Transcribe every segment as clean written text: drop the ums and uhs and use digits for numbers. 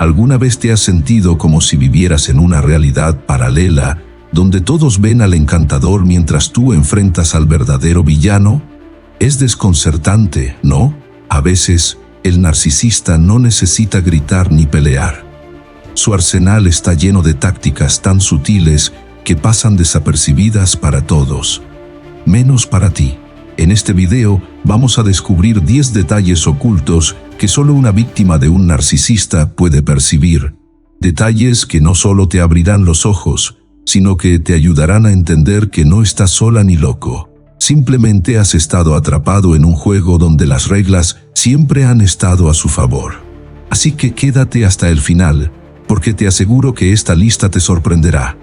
¿Alguna vez te has sentido como si vivieras en una realidad paralela, donde todos ven al encantador mientras tú enfrentas al verdadero villano? Es desconcertante, ¿no? A veces, el narcisista no necesita gritar ni pelear. Su arsenal está lleno de tácticas tan sutiles que pasan desapercibidas para todos, menos para ti. En este video vamos a descubrir 10 detalles ocultos que solo una víctima de un narcisista puede percibir. Detalles que no solo te abrirán los ojos, sino que te ayudarán a entender que no estás sola ni loco. Simplemente has estado atrapado en un juego donde las reglas siempre han estado a su favor. Así que quédate hasta el final, porque te aseguro que esta lista te sorprenderá.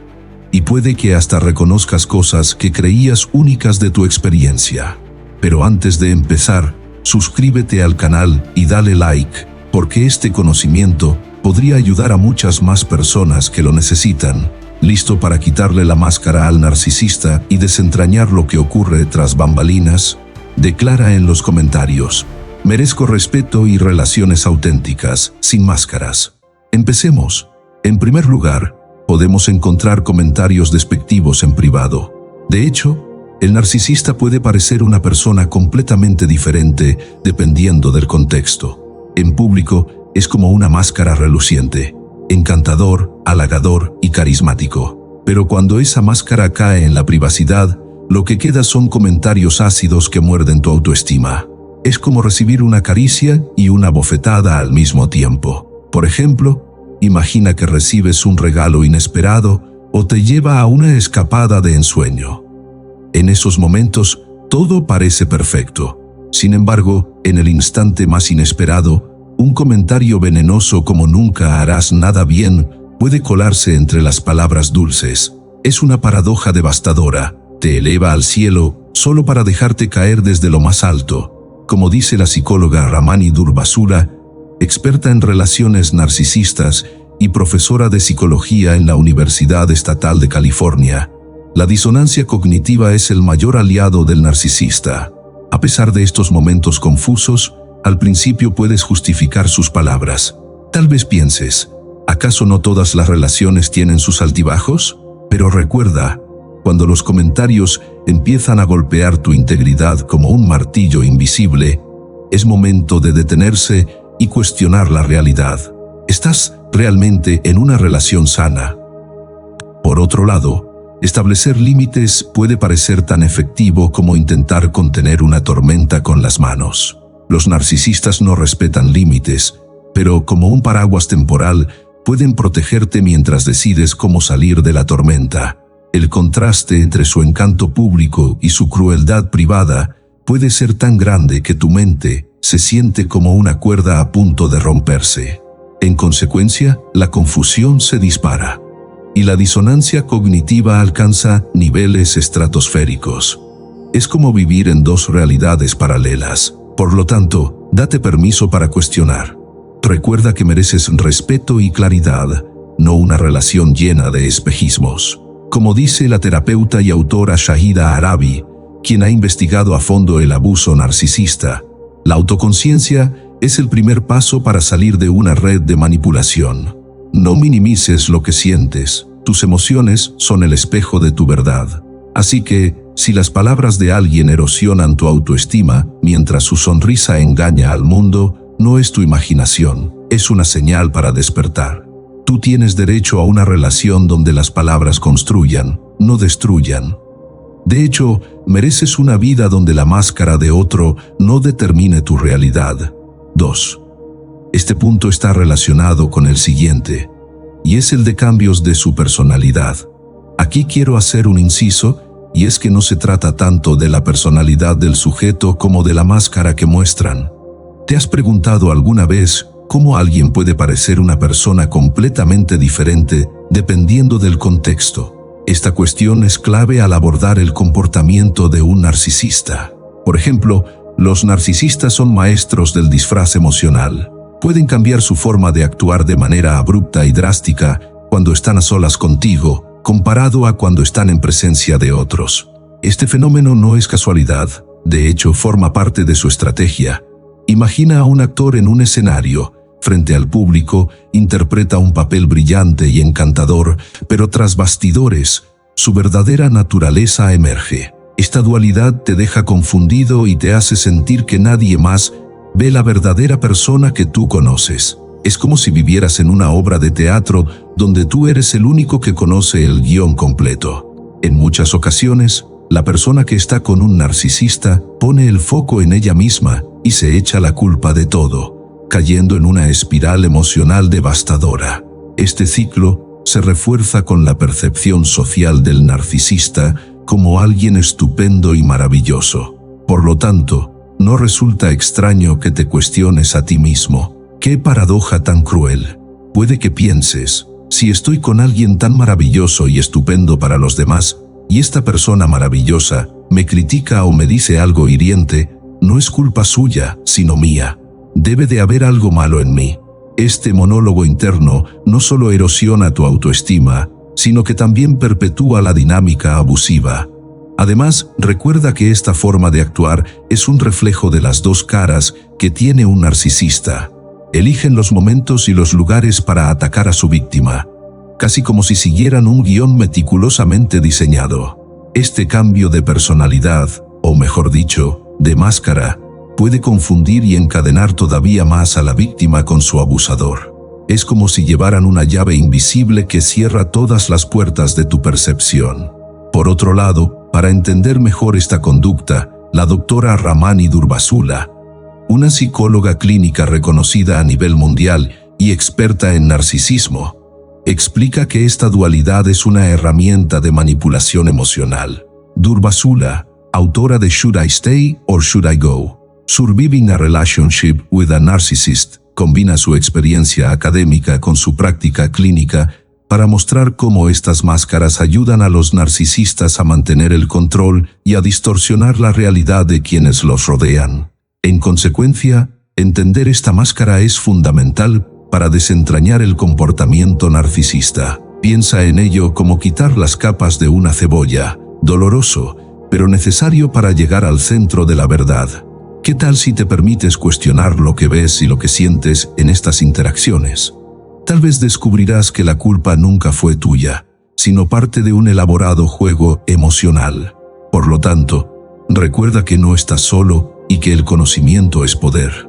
Y puede que hasta reconozcas cosas que creías únicas de tu experiencia. Pero antes de empezar, suscríbete al canal y dale like, porque este conocimiento podría ayudar a muchas más personas que lo necesitan. ¿Listo para quitarle la máscara al narcisista y desentrañar lo que ocurre tras bambalinas? Declara en los comentarios: merezco respeto y relaciones auténticas, sin máscaras. Empecemos. En primer lugar, podemos encontrar comentarios despectivos en privado. De hecho, el narcisista puede parecer una persona completamente diferente dependiendo del contexto. En público, es como una máscara reluciente, encantador, halagador y carismático. Pero cuando esa máscara cae en la privacidad, lo que queda son comentarios ácidos que muerden tu autoestima. Es como recibir una caricia y una bofetada al mismo tiempo. Por ejemplo, imagina que recibes un regalo inesperado o te lleva a una escapada de ensueño. En esos momentos, todo parece perfecto. Sin embargo, en el instante más inesperado, un comentario venenoso como "nunca harás nada bien" puede colarse entre las palabras dulces. Es una paradoja devastadora. Te eleva al cielo solo para dejarte caer desde lo más alto. Como dice la psicóloga Ramani Durvasula, experta en relaciones narcisistas y profesora de psicología en la Universidad Estatal de California, la disonancia cognitiva es el mayor aliado del narcisista. A pesar de estos momentos confusos, al principio puedes justificar sus palabras. Tal vez pienses, ¿acaso no todas las relaciones tienen sus altibajos? Pero recuerda, cuando los comentarios empiezan a golpear tu integridad como un martillo invisible, es momento de detenerse y cuestionar la realidad. ¿Estás realmente en una relación sana? Por otro lado, establecer límites puede parecer tan efectivo como intentar contener una tormenta con las manos. Los narcisistas no respetan límites, pero como un paraguas temporal, pueden protegerte mientras decides cómo salir de la tormenta. El contraste entre su encanto público y su crueldad privada puede ser tan grande que tu mente se siente como una cuerda a punto de romperse. En consecuencia, la confusión se dispara y la disonancia cognitiva alcanza niveles estratosféricos. Es como vivir en dos realidades paralelas. Por lo tanto, date permiso para cuestionar. Recuerda que mereces respeto y claridad, no una relación llena de espejismos. Como dice la terapeuta y autora Shahida Arabi, quien ha investigado a fondo el abuso narcisista, la autoconciencia es el primer paso para salir de una red de manipulación. No minimices lo que sientes. Tus emociones son el espejo de tu verdad. Así que, si las palabras de alguien erosionan tu autoestima mientras su sonrisa engaña al mundo, no es tu imaginación, es una señal para despertar. Tú tienes derecho a una relación donde las palabras construyan, no destruyan. De hecho, mereces una vida donde la máscara de otro no determine tu realidad. 2. Este punto está relacionado con el siguiente, y es el de cambios de su personalidad. Aquí quiero hacer un inciso, y es que no se trata tanto de la personalidad del sujeto como de la máscara que muestran. ¿Te has preguntado alguna vez cómo alguien puede parecer una persona completamente diferente dependiendo del contexto? Esta cuestión es clave al abordar el comportamiento de un narcisista. Por ejemplo, los narcisistas son maestros del disfraz emocional. Pueden cambiar su forma de actuar de manera abrupta y drástica cuando están a solas contigo, comparado a cuando están en presencia de otros. Este fenómeno no es casualidad, de hecho forma parte de su estrategia. Imagina a un actor en un escenario, Frente al público, interpreta un papel brillante y encantador, pero tras bastidores, su verdadera naturaleza emerge. Esta dualidad te deja confundido y te hace sentir que nadie más ve la verdadera persona que tú conoces. Es como si vivieras en una obra de teatro donde tú eres el único que conoce el guión completo. En muchas ocasiones, la persona que está con un narcisista pone el foco en ella misma y se echa la culpa de todo, cayendo en una espiral emocional devastadora. Este ciclo se refuerza con la percepción social del narcisista como alguien estupendo y maravilloso. Por lo tanto, no resulta extraño que te cuestiones a ti mismo. ¡Qué paradoja tan cruel! Puede que pienses, si estoy con alguien tan maravilloso y estupendo para los demás, y esta persona maravillosa me critica o me dice algo hiriente, no es culpa suya, sino mía. Debe de haber algo malo en mí. Este monólogo interno no solo erosiona tu autoestima, sino que también perpetúa la dinámica abusiva. Además, recuerda que esta forma de actuar es un reflejo de las dos caras que tiene un narcisista. Eligen los momentos y los lugares para atacar a su víctima, casi como si siguieran un guión meticulosamente diseñado. Este cambio de personalidad, o mejor dicho, de máscara, puede confundir y encadenar todavía más a la víctima con su abusador. Es como si llevaran una llave invisible que cierra todas las puertas de tu percepción. Por otro lado, para entender mejor esta conducta, la doctora Ramani Durvasula, una psicóloga clínica reconocida a nivel mundial y experta en narcisismo, explica que esta dualidad es una herramienta de manipulación emocional. Durvasula, autora de Should I Stay or Should I Go? Surviving a Relationship with a Narcissist, combina su experiencia académica con su práctica clínica para mostrar cómo estas máscaras ayudan a los narcisistas a mantener el control y a distorsionar la realidad de quienes los rodean. En consecuencia, entender esta máscara es fundamental para desentrañar el comportamiento narcisista. Piensa en ello como quitar las capas de una cebolla, doloroso, pero necesario para llegar al centro de la verdad. ¿Qué tal si te permites cuestionar lo que ves y lo que sientes en estas interacciones? Tal vez descubrirás que la culpa nunca fue tuya, sino parte de un elaborado juego emocional. Por lo tanto, recuerda que no estás solo y que el conocimiento es poder.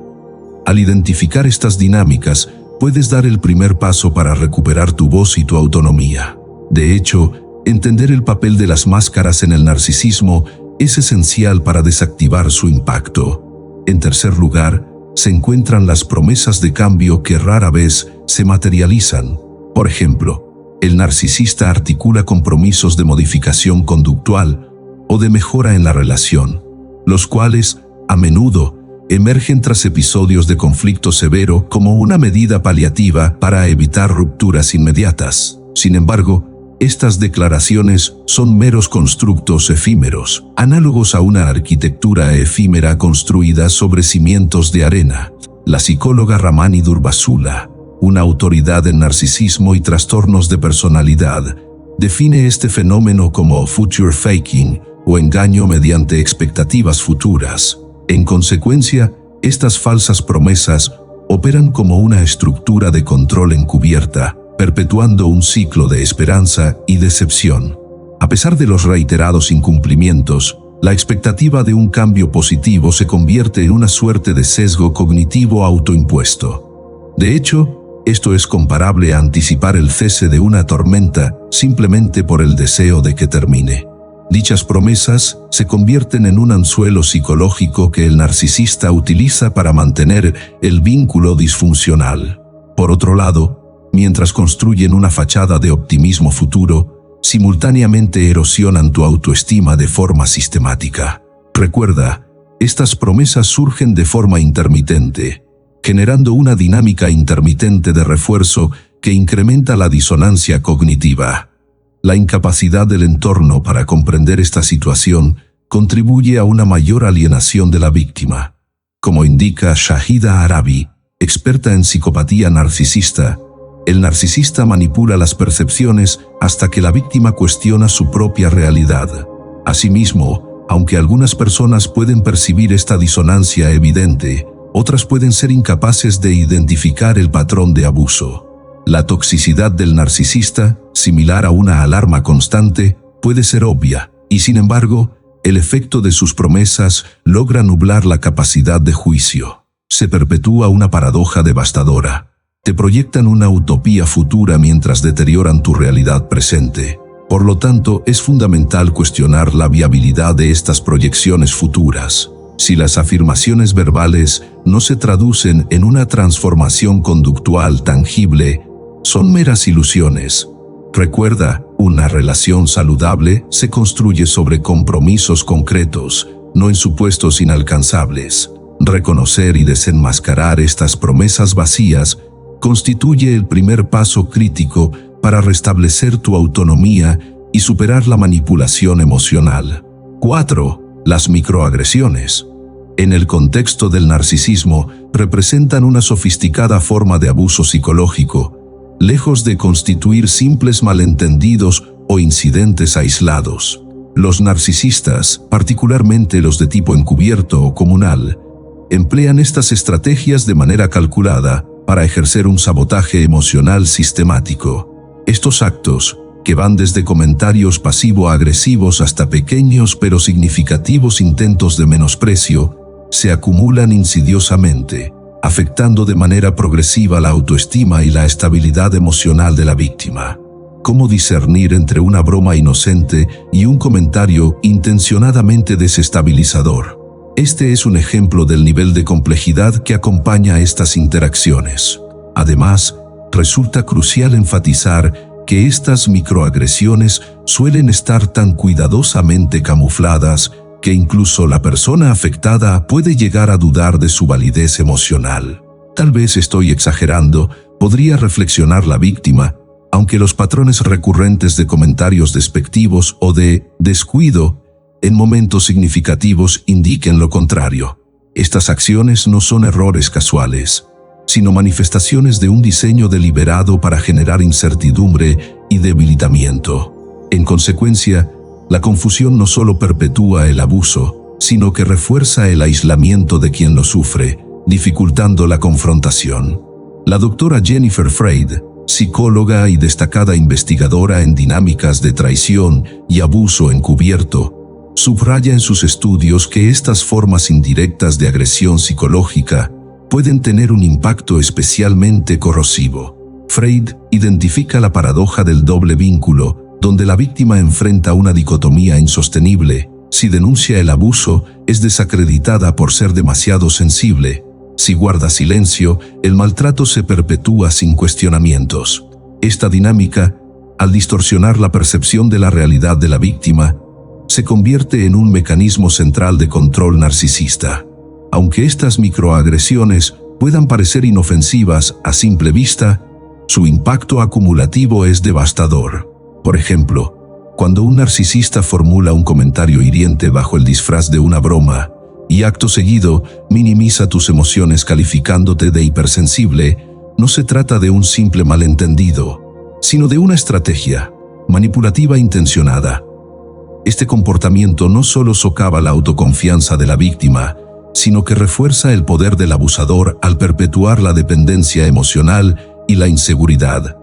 Al identificar estas dinámicas, puedes dar el primer paso para recuperar tu voz y tu autonomía. De hecho, entender el papel de las máscaras en el narcisismo es esencial para desactivar su impacto. En tercer lugar, se encuentran las promesas de cambio que rara vez se materializan. Por ejemplo, el narcisista articula compromisos de modificación conductual o de mejora en la relación, los cuales, a menudo, emergen tras episodios de conflicto severo como una medida paliativa para evitar rupturas inmediatas. Sin embargo, estas declaraciones son meros constructos efímeros, análogos a una arquitectura efímera construida sobre cimientos de arena. La psicóloga Ramani Durvasula, una autoridad en narcisismo y trastornos de personalidad, define este fenómeno como future faking o engaño mediante expectativas futuras. En consecuencia, estas falsas promesas operan como una estructura de control encubierta, perpetuando un ciclo de esperanza y decepción. A pesar de los reiterados incumplimientos, la expectativa de un cambio positivo se convierte en una suerte de sesgo cognitivo autoimpuesto. De hecho, esto es comparable a anticipar el cese de una tormenta simplemente por el deseo de que termine. Dichas promesas se convierten en un anzuelo psicológico que el narcisista utiliza para mantener el vínculo disfuncional. Por otro lado, mientras construyen una fachada de optimismo futuro, simultáneamente erosionan tu autoestima de forma sistemática. Recuerda, estas promesas surgen de forma intermitente, generando una dinámica intermitente de refuerzo que incrementa la disonancia cognitiva. La incapacidad del entorno para comprender esta situación contribuye a una mayor alienación de la víctima. Como indica Shahida Arabi, experta en psicopatía narcisista, el narcisista manipula las percepciones hasta que la víctima cuestiona su propia realidad. Asimismo, aunque algunas personas pueden percibir esta disonancia evidente, Otras pueden ser incapaces de identificar el patrón de abuso. La toxicidad del narcisista, similar a una alarma constante, puede ser obvia, y sin embargo, el efecto de sus promesas logra nublar la capacidad de juicio. Se perpetúa una paradoja devastadora. Te proyectan una utopía futura mientras deterioran tu realidad presente. Por lo tanto, es fundamental cuestionar la viabilidad de estas proyecciones futuras. Si las afirmaciones verbales no se traducen en una transformación conductual tangible, son meras ilusiones. Recuerda, una relación saludable se construye sobre compromisos concretos, no en supuestos inalcanzables. Reconocer y desenmascarar estas promesas vacías constituye el primer paso crítico para restablecer tu autonomía y superar la manipulación emocional. 4. Las microagresiones. En el contexto del narcisismo, representan una sofisticada forma de abuso psicológico, lejos de constituir simples malentendidos o incidentes aislados. Los narcisistas, particularmente los de tipo encubierto o comunal, emplean estas estrategias de manera calculada para ejercer un sabotaje emocional sistemático. Estos actos, que van desde comentarios pasivo-agresivos hasta pequeños pero significativos intentos de menosprecio, se acumulan insidiosamente, afectando de manera progresiva la autoestima y la estabilidad emocional de la víctima. ¿Cómo discernir entre una broma inocente y un comentario intencionadamente desestabilizador? Este es un ejemplo del nivel de complejidad que acompaña a estas interacciones. Además, resulta crucial enfatizar que estas microagresiones suelen estar tan cuidadosamente camufladas que incluso la persona afectada puede llegar a dudar de su validez emocional. Tal vez estoy exagerando, podría reflexionar la víctima, aunque los patrones recurrentes de comentarios despectivos o de descuido en momentos significativos indiquen lo contrario. Estas acciones no son errores casuales, sino manifestaciones de un diseño deliberado para generar incertidumbre y debilitamiento. En consecuencia, la confusión no solo perpetúa el abuso, sino que refuerza el aislamiento de quien lo sufre, dificultando la confrontación. La doctora Jennifer Freyd, psicóloga y destacada investigadora en dinámicas de traición y abuso encubierto, subraya en sus estudios que estas formas indirectas de agresión psicológica pueden tener un impacto especialmente corrosivo. Freyd identifica la paradoja del doble vínculo, donde la víctima enfrenta una dicotomía insostenible. Si denuncia el abuso, es desacreditada por ser demasiado sensible. Si guarda silencio, el maltrato se perpetúa sin cuestionamientos. Esta dinámica, al distorsionar la percepción de la realidad de la víctima, se convierte en un mecanismo central de control narcisista. Aunque estas microagresiones puedan parecer inofensivas a simple vista, su impacto acumulativo es devastador. Por ejemplo, cuando un narcisista formula un comentario hiriente bajo el disfraz de una broma y acto seguido minimiza tus emociones calificándote de hipersensible, no se trata de un simple malentendido, sino de una estrategia manipulativa intencionada. Este comportamiento no solo socava la autoconfianza de la víctima, sino que refuerza el poder del abusador al perpetuar la dependencia emocional y la inseguridad.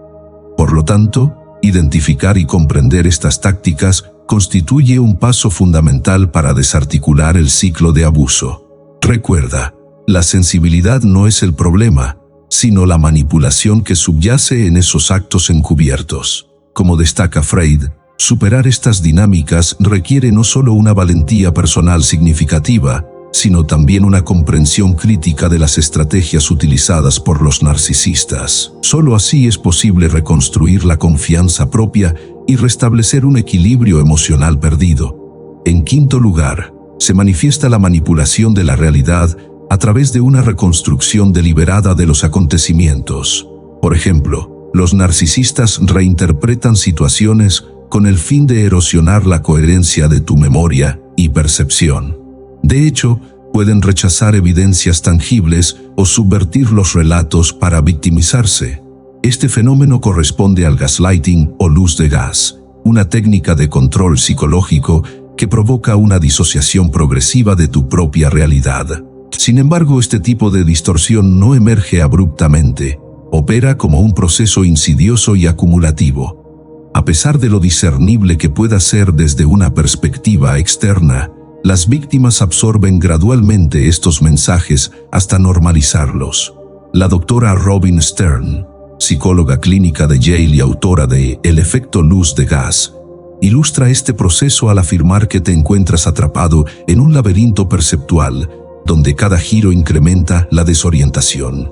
Por lo tanto, identificar y comprender estas tácticas constituye un paso fundamental para desarticular el ciclo de abuso. Recuerda, la sensibilidad no es el problema, sino la manipulación que subyace en esos actos encubiertos. Como destaca Freyd, superar estas dinámicas requiere no solo una valentía personal significativa, sino también una comprensión crítica de las estrategias utilizadas por los narcisistas. Solo así es posible reconstruir la confianza propia y restablecer un equilibrio emocional perdido. En quinto lugar, se manifiesta la manipulación de la realidad a través de una reconstrucción deliberada de los acontecimientos. Por ejemplo, los narcisistas reinterpretan situaciones con el fin de erosionar la coherencia de tu memoria y percepción. De hecho, pueden rechazar evidencias tangibles o subvertir los relatos para victimizarse. Este fenómeno corresponde al gaslighting o luz de gas, una técnica de control psicológico que provoca una disociación progresiva de tu propia realidad. Sin embargo, este tipo de distorsión no emerge abruptamente, opera como un proceso insidioso y acumulativo. A pesar de lo discernible que pueda ser desde una perspectiva externa, las víctimas absorben gradualmente estos mensajes hasta normalizarlos. La doctora Robin Stern, psicóloga clínica de Yale y autora de El efecto luz de gas, ilustra este proceso al afirmar que te encuentras atrapado en un laberinto perceptual donde cada giro incrementa la desorientación.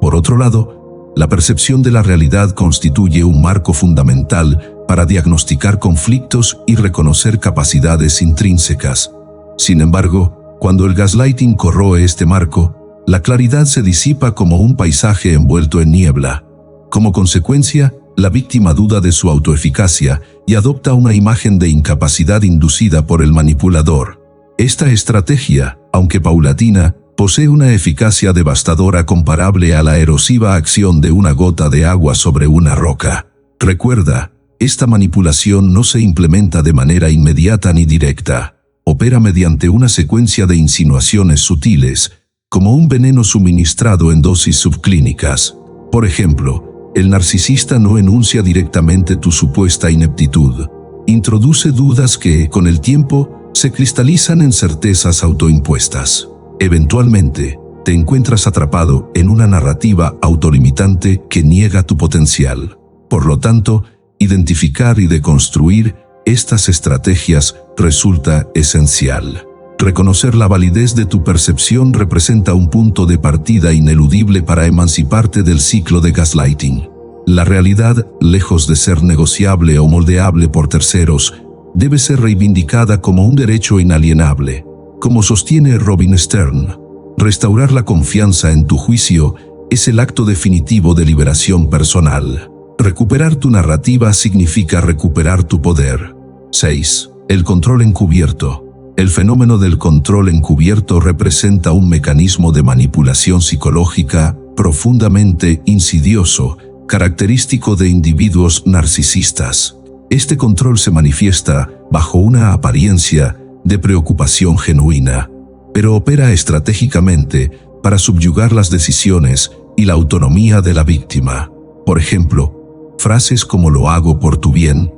Por otro lado, la percepción de la realidad constituye un marco fundamental para diagnosticar conflictos y reconocer capacidades intrínsecas. Sin embargo, cuando el gaslighting corroe este marco, la claridad se disipa como un paisaje envuelto en niebla. Como consecuencia, la víctima duda de su autoeficacia y adopta una imagen de incapacidad inducida por el manipulador. Esta estrategia, aunque paulatina, posee una eficacia devastadora comparable a la erosiva acción de una gota de agua sobre una roca. Recuerda, esta manipulación no se implementa de manera inmediata ni directa. Opera mediante una secuencia de insinuaciones sutiles, como un veneno suministrado en dosis subclínicas. Por ejemplo, el narcisista no enuncia directamente tu supuesta ineptitud. Introduce dudas que, con el tiempo, se cristalizan en certezas autoimpuestas. Eventualmente, te encuentras atrapado en una narrativa autolimitante que niega tu potencial. Por lo tanto, identificar y deconstruir estas estrategias resulta esencial. Reconocer la validez de tu percepción representa un punto de partida ineludible para emanciparte del ciclo de gaslighting. La realidad, lejos de ser negociable o moldeable por terceros, debe ser reivindicada como un derecho inalienable. Como sostiene Robin Stern, restaurar la confianza en tu juicio es el acto definitivo de liberación personal. Recuperar tu narrativa significa recuperar tu poder. 6. El control encubierto. El fenómeno del control encubierto representa un mecanismo de manipulación psicológica profundamente insidioso, característico de individuos narcisistas. Este control se manifiesta bajo una apariencia de preocupación genuina, pero opera estratégicamente para subyugar las decisiones y la autonomía de la víctima. Por ejemplo, frases como "lo hago por tu bien"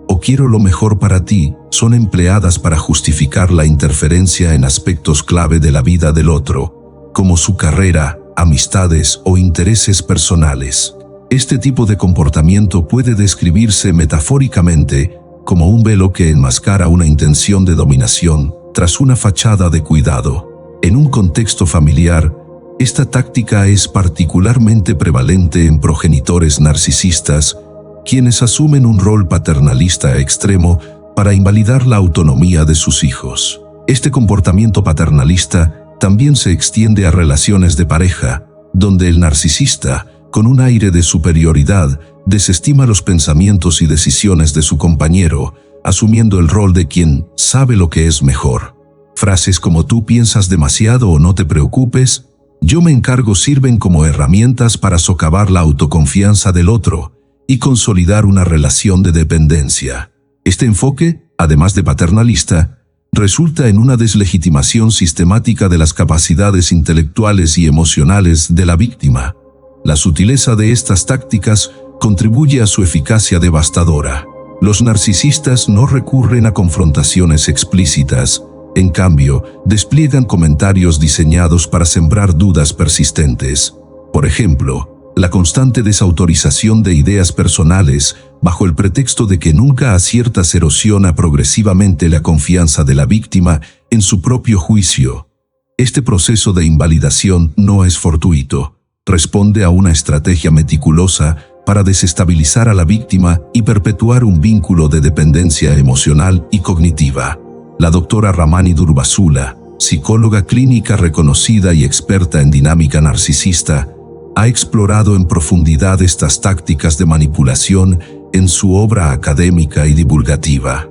o "quiero lo mejor para ti" son empleadas para justificar la interferencia en aspectos clave de la vida del otro, como su carrera, amistades o intereses personales. Este tipo de comportamiento puede describirse metafóricamente como un velo que enmascara una intención de dominación tras una fachada de cuidado. En un contexto familiar, esta táctica es particularmente prevalente en progenitores narcisistas, quienes asumen un rol paternalista extremo para invalidar la autonomía de sus hijos. Este comportamiento paternalista también se extiende a relaciones de pareja, donde el narcisista, con un aire de superioridad, desestima los pensamientos y decisiones de su compañero, asumiendo el rol de quien sabe lo que es mejor. Frases como "tú piensas demasiado" o "no te preocupes", "yo me encargo" sirven como herramientas para socavar la autoconfianza del otro y consolidar una relación de dependencia. Este enfoque, además de paternalista, resulta en una deslegitimación sistemática de las capacidades intelectuales y emocionales de la víctima. La sutileza de estas tácticas contribuye a su eficacia devastadora. Los narcisistas no recurren a confrontaciones explícitas, en cambio, despliegan comentarios diseñados para sembrar dudas persistentes. Por ejemplo, la constante desautorización de ideas personales, bajo el pretexto de que nunca aciertas, erosiona progresivamente la confianza de la víctima en su propio juicio. Este proceso de invalidación no es fortuito. Responde a una estrategia meticulosa para desestabilizar a la víctima y perpetuar un vínculo de dependencia emocional y cognitiva. La doctora Ramani Durvasula, psicóloga clínica reconocida y experta en dinámica narcisista, ha explorado en profundidad estas tácticas de manipulación en su obra académica y divulgativa.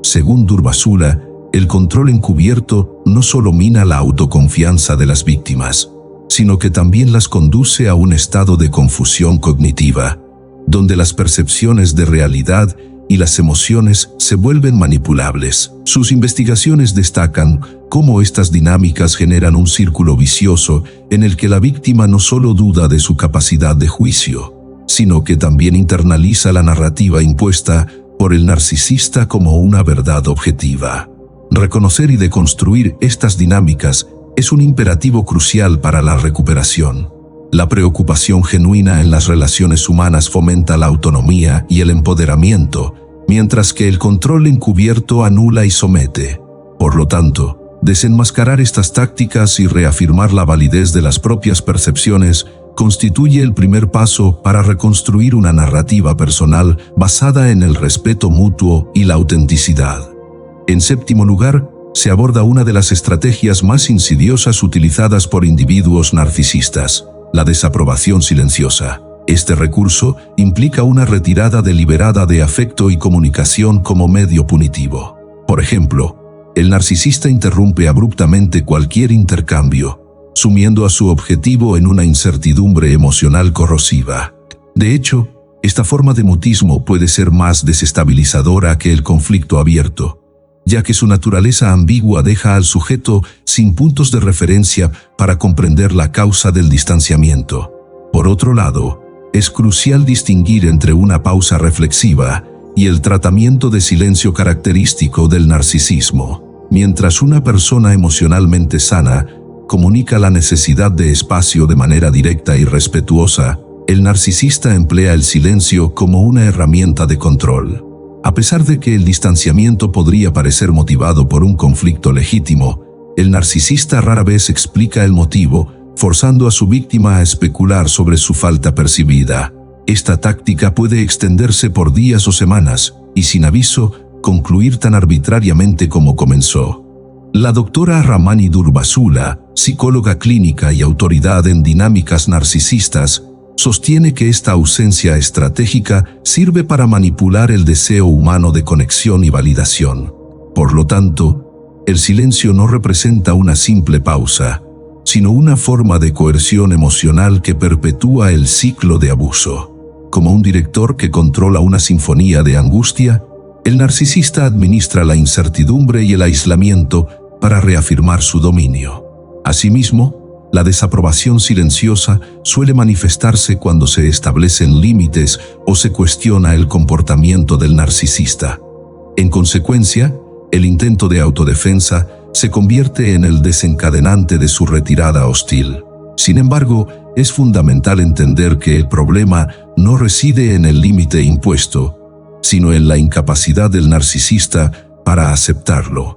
Según Durvasula, el control encubierto no solo mina la autoconfianza de las víctimas, sino que también las conduce a un estado de confusión cognitiva, donde las percepciones de realidad y las emociones se vuelven manipulables. Sus investigaciones destacan cómo estas dinámicas generan un círculo vicioso en el que la víctima no solo duda de su capacidad de juicio, sino que también internaliza la narrativa impuesta por el narcisista como una verdad objetiva. Reconocer y deconstruir estas dinámicas es un imperativo crucial para la recuperación. La preocupación genuina en las relaciones humanas fomenta la autonomía y el empoderamiento, mientras que el control encubierto anula y somete. Por lo tanto, desenmascarar estas tácticas y reafirmar la validez de las propias percepciones constituye el primer paso para reconstruir una narrativa personal basada en el respeto mutuo y la autenticidad. En séptimo lugar, se aborda una de las estrategias más insidiosas utilizadas por individuos narcisistas: la desaprobación silenciosa. Este recurso implica una retirada deliberada de afecto y comunicación como medio punitivo. Por ejemplo, el narcisista interrumpe abruptamente cualquier intercambio, sumiendo a su objetivo en una incertidumbre emocional corrosiva. De hecho, esta forma de mutismo puede ser más desestabilizadora que el conflicto abierto, ya que su naturaleza ambigua deja al sujeto sin puntos de referencia para comprender la causa del distanciamiento. Por otro lado, es crucial distinguir entre una pausa reflexiva y el tratamiento de silencio característico del narcisismo. Mientras una persona emocionalmente sana comunica la necesidad de espacio de manera directa y respetuosa, el narcisista emplea el silencio como una herramienta de control. A pesar de que el distanciamiento podría parecer motivado por un conflicto legítimo, el narcisista rara vez explica el motivo, forzando a su víctima a especular sobre su falta percibida. Esta táctica puede extenderse por días o semanas, y sin aviso, concluir tan arbitrariamente como comenzó. La doctora Ramani Durvasula, psicóloga clínica y autoridad en dinámicas narcisistas, sostiene que esta ausencia estratégica sirve para manipular el deseo humano de conexión y validación. Por lo tanto, el silencio no representa una simple pausa, sino una forma de coerción emocional que perpetúa el ciclo de abuso. Como un director que controla una sinfonía de angustia, el narcisista administra la incertidumbre y el aislamiento para reafirmar su dominio. Asimismo, la desaprobación silenciosa suele manifestarse cuando se establecen límites o se cuestiona el comportamiento del narcisista. En consecuencia, el intento de autodefensa se convierte en el desencadenante de su retirada hostil. Sin embargo, es fundamental entender que el problema no reside en el límite impuesto, sino en la incapacidad del narcisista para aceptarlo.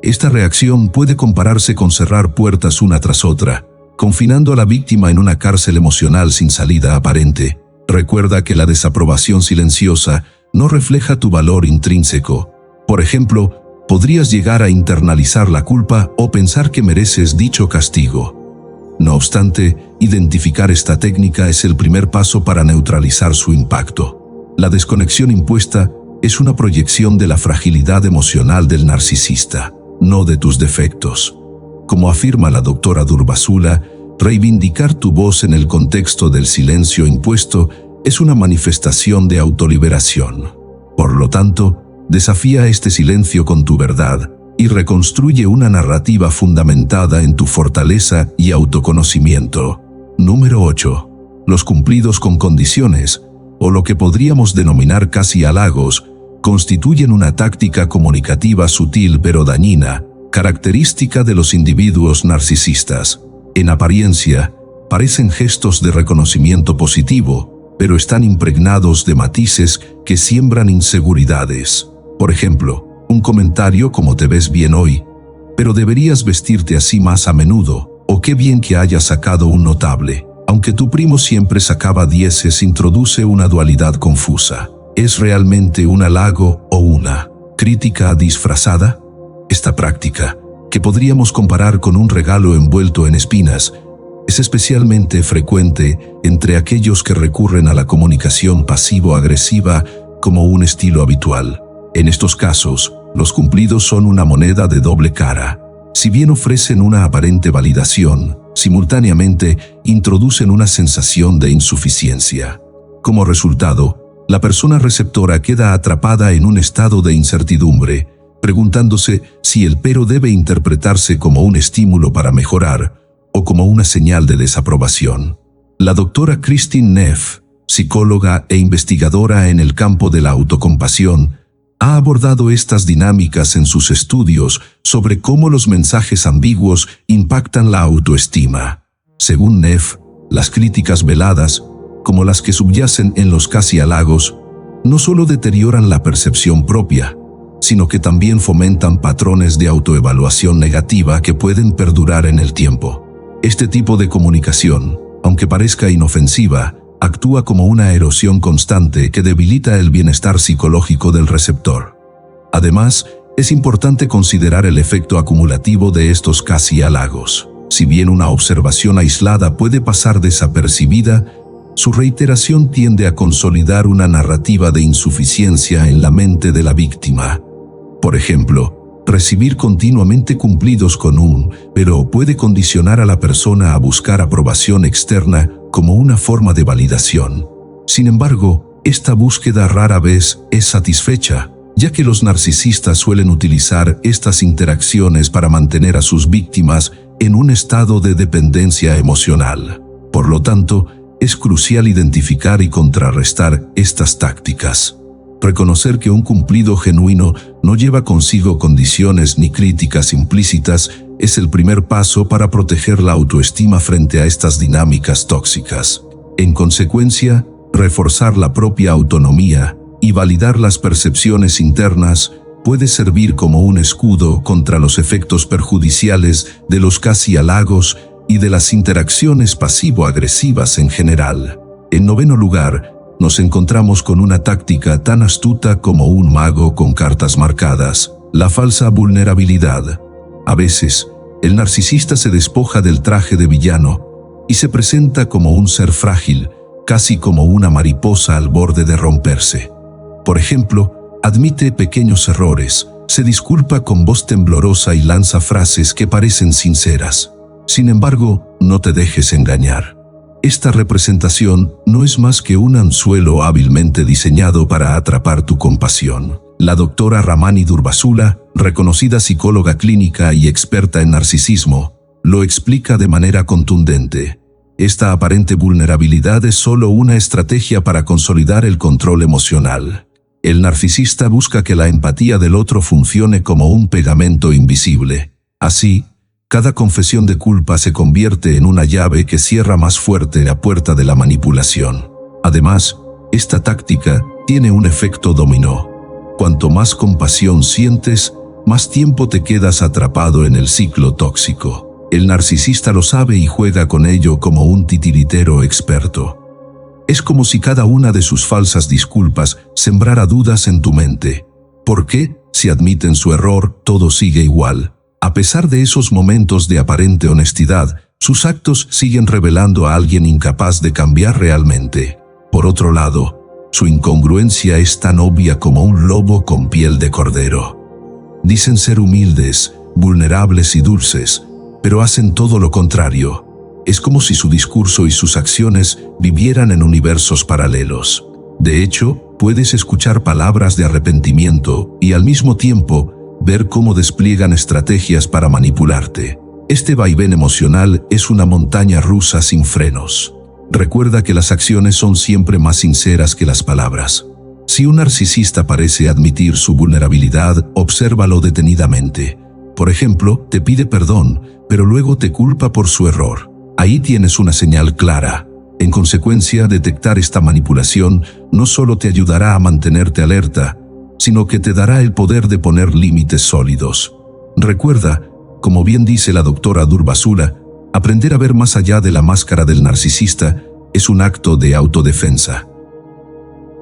Esta reacción puede compararse con cerrar puertas una tras otra, confinando a la víctima en una cárcel emocional sin salida aparente. Recuerda que la desaprobación silenciosa no refleja tu valor intrínseco. Por ejemplo, podrías llegar a internalizar la culpa o pensar que mereces dicho castigo. No obstante, identificar esta técnica es el primer paso para neutralizar su impacto. La desconexión impuesta es una proyección de la fragilidad emocional del narcisista, no de tus defectos. Como afirma la doctora Durvasula, reivindicar tu voz en el contexto del silencio impuesto es una manifestación de autoliberación. Por lo tanto, desafía este silencio con tu verdad y reconstruye una narrativa fundamentada en tu fortaleza y autoconocimiento. Número 8. Los cumplidos con condiciones, o lo que podríamos denominar casi halagos, constituyen una táctica comunicativa sutil pero dañina, característica de los individuos narcisistas. En apariencia, parecen gestos de reconocimiento positivo, pero están impregnados de matices que siembran inseguridades. Por ejemplo, un comentario como "te ves bien hoy", pero deberías vestirte así más a menudo, o "qué bien que hayas sacado un notable", aunque tu primo siempre sacaba 10, introduce una dualidad confusa. ¿Es realmente un halago o una crítica disfrazada? Esta práctica, que podríamos comparar con un regalo envuelto en espinas, es especialmente frecuente entre aquellos que recurren a la comunicación pasivo-agresiva como un estilo habitual. En estos casos, los cumplidos son una moneda de doble cara. Si bien ofrecen una aparente validación, simultáneamente introducen una sensación de insuficiencia. Como resultado, La persona receptora queda atrapada en un estado de incertidumbre, preguntándose si el pero debe interpretarse como un estímulo para mejorar o como una señal de desaprobación. La doctora Christine Neff, psicóloga e investigadora en el campo de la autocompasión, ha abordado estas dinámicas en sus estudios sobre cómo los mensajes ambiguos impactan la autoestima. Según Neff, las críticas veladas, como las que subyacen en los casi halagos, no solo deterioran la percepción propia, sino que también fomentan patrones de autoevaluación negativa que pueden perdurar en el tiempo. Este tipo de comunicación, aunque parezca inofensiva, actúa como una erosión constante que debilita el bienestar psicológico del receptor. Además, es importante considerar el efecto acumulativo de estos casi halagos. Si bien una observación aislada puede pasar desapercibida, su reiteración tiende a consolidar una narrativa de insuficiencia en la mente de la víctima. Por ejemplo, recibir continuamente cumplidos con un pero puede condicionar a la persona a buscar aprobación externa como una forma de validación. Sin embargo, esta búsqueda rara vez es satisfecha, ya que los narcisistas suelen utilizar estas interacciones para mantener a sus víctimas en un estado de dependencia emocional. Por lo tanto, es crucial identificar y contrarrestar estas tácticas. Reconocer que un cumplido genuino no lleva consigo condiciones ni críticas implícitas es el primer paso para proteger la autoestima frente a estas dinámicas tóxicas. En consecuencia, reforzar la propia autonomía y validar las percepciones internas puede servir como un escudo contra los efectos perjudiciales de los casi halagos y de las interacciones pasivo-agresivas en general. En noveno lugar, nos encontramos con una táctica tan astuta como un mago con cartas marcadas: la falsa vulnerabilidad. A veces, el narcisista se despoja del traje de villano y se presenta como un ser frágil, casi como una mariposa al borde de romperse. Por ejemplo, admite pequeños errores, se disculpa con voz temblorosa y lanza frases que parecen sinceras. Sin embargo, no te dejes engañar. Esta representación no es más que un anzuelo hábilmente diseñado para atrapar tu compasión. La doctora Ramani Durvasula, reconocida psicóloga clínica y experta en narcisismo, lo explica de manera contundente. Esta aparente vulnerabilidad es solo una estrategia para consolidar el control emocional. El narcisista busca que la empatía del otro funcione como un pegamento invisible. Así, cada confesión de culpa se convierte en una llave que cierra más fuerte la puerta de la manipulación. Además, esta táctica tiene un efecto dominó. Cuanto más compasión sientes, más tiempo te quedas atrapado en el ciclo tóxico. El narcisista lo sabe y juega con ello como un titiritero experto. Es como si cada una de sus falsas disculpas sembrara dudas en tu mente. ¿Por qué, si admiten su error, todo sigue igual? A pesar de esos momentos de aparente honestidad, sus actos siguen revelando a alguien incapaz de cambiar realmente. Por otro lado, su incongruencia es tan obvia como un lobo con piel de cordero. Dicen ser humildes, vulnerables y dulces, pero hacen todo lo contrario. Es como si su discurso y sus acciones vivieran en universos paralelos. De hecho, puedes escuchar palabras de arrepentimiento y al mismo tiempo ver cómo despliegan estrategias para manipularte. Este vaivén emocional es una montaña rusa sin frenos. Recuerda que las acciones son siempre más sinceras que las palabras. Si un narcisista parece admitir su vulnerabilidad, obsérvalo detenidamente. Por ejemplo, te pide perdón, pero luego te culpa por su error. Ahí tienes una señal clara. En consecuencia, detectar esta manipulación no solo te ayudará a mantenerte alerta, sino que te dará el poder de poner límites sólidos. Recuerda, como bien dice la doctora Durvasula, aprender a ver más allá de la máscara del narcisista es un acto de autodefensa.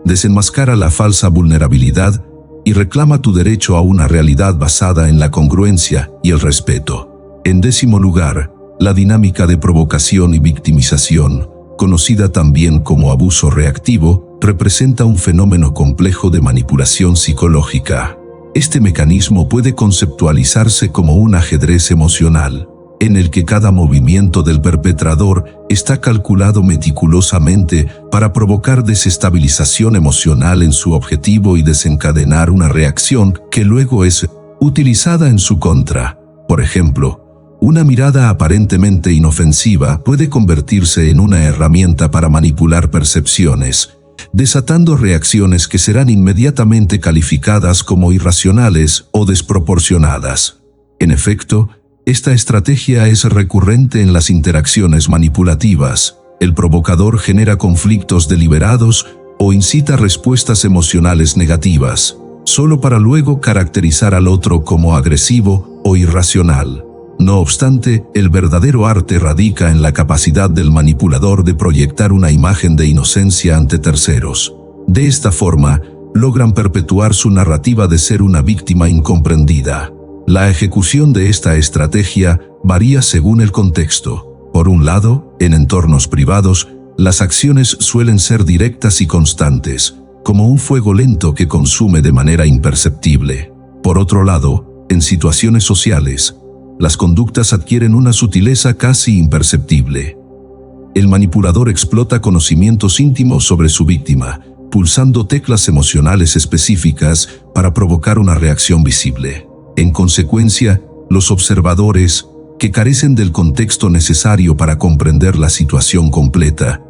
Desenmascara la falsa vulnerabilidad y reclama tu derecho a una realidad basada en la congruencia y el respeto. En décimo lugar, la dinámica de provocación y victimización, conocida también como abuso reactivo, representa un fenómeno complejo de manipulación psicológica. Este mecanismo puede conceptualizarse como un ajedrez emocional. en el que cada movimiento del perpetrador está calculado meticulosamente para provocar desestabilización emocional en su objetivo y desencadenar una reacción que luego es utilizada en su contra. Por ejemplo, una mirada aparentemente inofensiva puede convertirse en una herramienta para manipular percepciones, desatando reacciones que serán inmediatamente calificadas como irracionales o desproporcionadas. En efecto, esta estrategia es recurrente en las interacciones manipulativas. El provocador genera conflictos deliberados o incita respuestas emocionales negativas, solo para luego caracterizar al otro como agresivo o irracional. No obstante, el verdadero arte radica en la capacidad del manipulador de proyectar una imagen de inocencia ante terceros. De esta forma, logran perpetuar su narrativa de ser una víctima incomprendida. La ejecución de esta estrategia varía según el contexto. Por un lado, en entornos privados, las acciones suelen ser directas y constantes, como un fuego lento que consume de manera imperceptible. Por otro lado, en situaciones sociales, las conductas adquieren una sutileza casi imperceptible. El manipulador explota conocimientos íntimos sobre su víctima, pulsando teclas emocionales específicas para provocar una reacción visible. En consecuencia, los observadores, que carecen del contexto necesario para comprender la situación completa,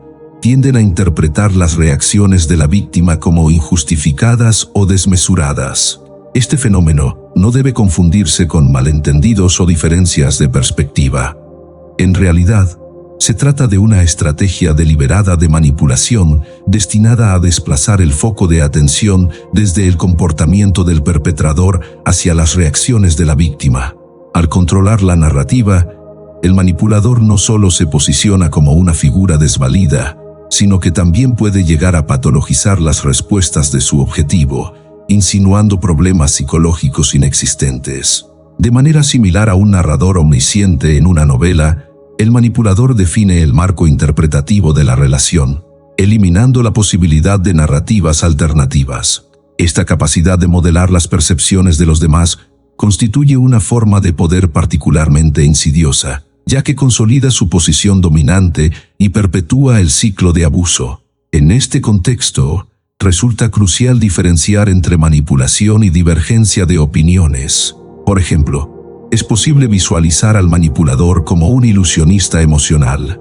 tienden a interpretar las reacciones de la víctima como injustificadas o desmesuradas. Este fenómeno no debe confundirse con malentendidos o diferencias de perspectiva. En realidad, se trata de una estrategia deliberada de manipulación destinada a desplazar el foco de atención desde el comportamiento del perpetrador hacia las reacciones de la víctima. Al controlar la narrativa, el manipulador no solo se posiciona como una figura desvalida, sino que también puede llegar a patologizar las respuestas de su objetivo, insinuando problemas psicológicos inexistentes. De manera similar a un narrador omnisciente en una novela, el manipulador define el marco interpretativo de la relación, eliminando la posibilidad de narrativas alternativas. Esta capacidad de modelar las percepciones de los demás constituye una forma de poder particularmente insidiosa, ya que consolida su posición dominante y perpetúa el ciclo de abuso. En este contexto, resulta crucial diferenciar entre manipulación y divergencia de opiniones. Por ejemplo, es posible visualizar al manipulador como un ilusionista emocional.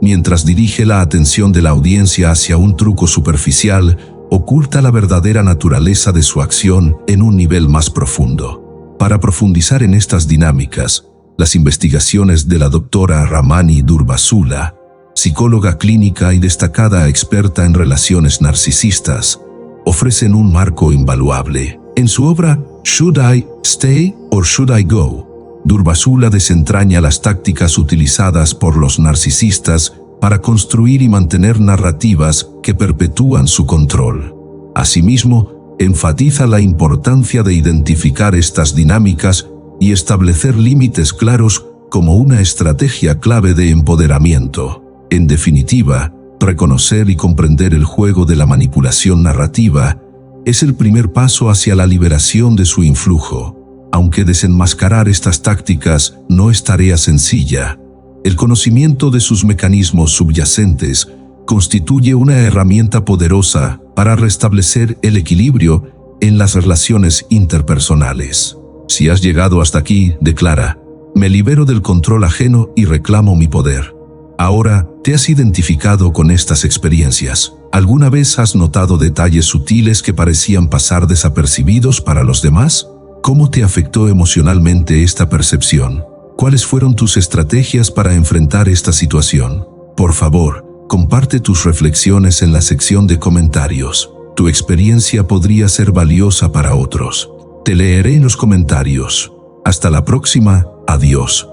Mientras dirige la atención de la audiencia hacia un truco superficial, oculta la verdadera naturaleza de su acción en un nivel más profundo. Para profundizar en estas dinámicas, las investigaciones de la doctora Ramani Durvasula, psicóloga clínica y destacada experta en relaciones narcisistas, ofrecen un marco invaluable. En su obra Should I Stay or Should I Go?, Durvasula desentraña las tácticas utilizadas por los narcisistas para construir y mantener narrativas que perpetúan su control. Asimismo, enfatiza la importancia de identificar estas dinámicas y establecer límites claros como una estrategia clave de empoderamiento. En definitiva, reconocer y comprender el juego de la manipulación narrativa es el primer paso hacia la liberación de su influjo. Aunque desenmascarar estas tácticas no es tarea sencilla, el conocimiento de sus mecanismos subyacentes constituye una herramienta poderosa para restablecer el equilibrio en las relaciones interpersonales. Si has llegado hasta aquí, declara: me libero del control ajeno y reclamo mi poder. Ahora, ¿te has identificado con estas experiencias? ¿Alguna vez has notado detalles sutiles que parecían pasar desapercibidos para los demás? ¿Cómo te afectó emocionalmente esta percepción? ¿Cuáles fueron tus estrategias para enfrentar esta situación? Por favor, comparte tus reflexiones en la sección de comentarios. Tu experiencia podría ser valiosa para otros. Te leeré en los comentarios. Hasta la próxima. Adiós.